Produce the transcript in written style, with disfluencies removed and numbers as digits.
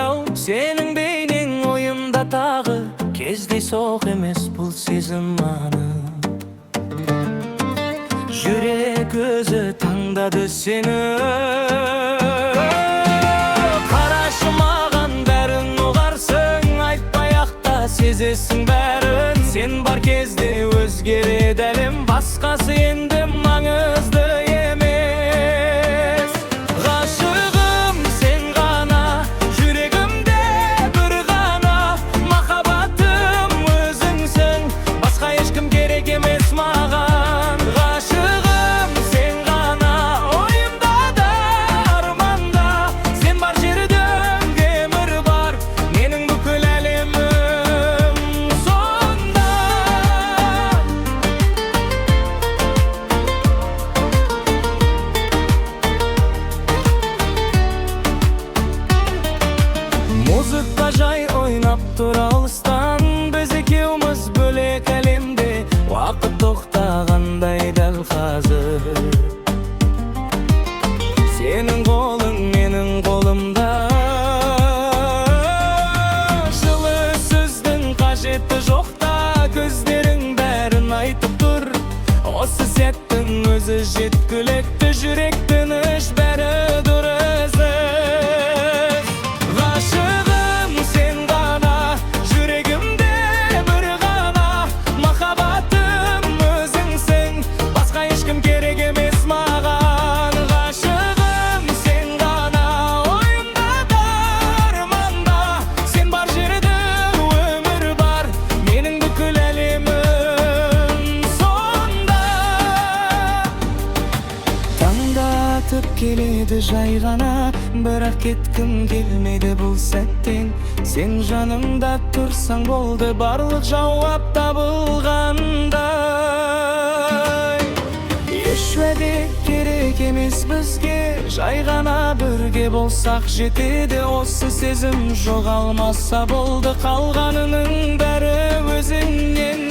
аяу сенің бейнең ойымда тағы, кездейсоқ емес бұл сезім анық. Жүрек өзі таңдады сені. Қарашы маған бәрін ұғарсың, айтпай-ақта сезесің бәрін. Сен бар кезде өзгереді әлем, басқасы енді маңызды емес. Ғашығым сен ғана, жүрегімде бір ғана, махаббатым өзіңсің, басқа ешкім керек емес маған. Ғашығым сен ғана, ойымда да арманда, сен бар жерде өмір бар, менің бүкіл әлемім сонда. Музыка жай ойнап тұр алыстан, біз екеуміз бөлек әлемде, уақыт тоқтағандай дәл қазір. Сенің қолың менің қолымда, жылы сөздің қажеті жоқта, көздерің бәрін айтып тұр. Осы сәттің өзі жеткілікті, жүрек тыныш, бәрі дұрыс. Ғашығым сен ғана, жүрегімде бір ғана, махаббатым өзіңсің, басқа ешкім керек емес маған. Ғашығым сен ғана, ойымда да арманда, сен бар жерде өмір бар, менің бүкіл әлемім сонда. Таңдатып келеді жай ғана, бірақ кеткім келмейді бұл сәттен. Сен жанымда тұрсаң болды, барлық жауап табылғандай. Еш уәде керек емес бізге, жай ғана бірге болсақ жетеді. Осы сезім жоғалмаса болды, қалғанының бәрі өзіңнен.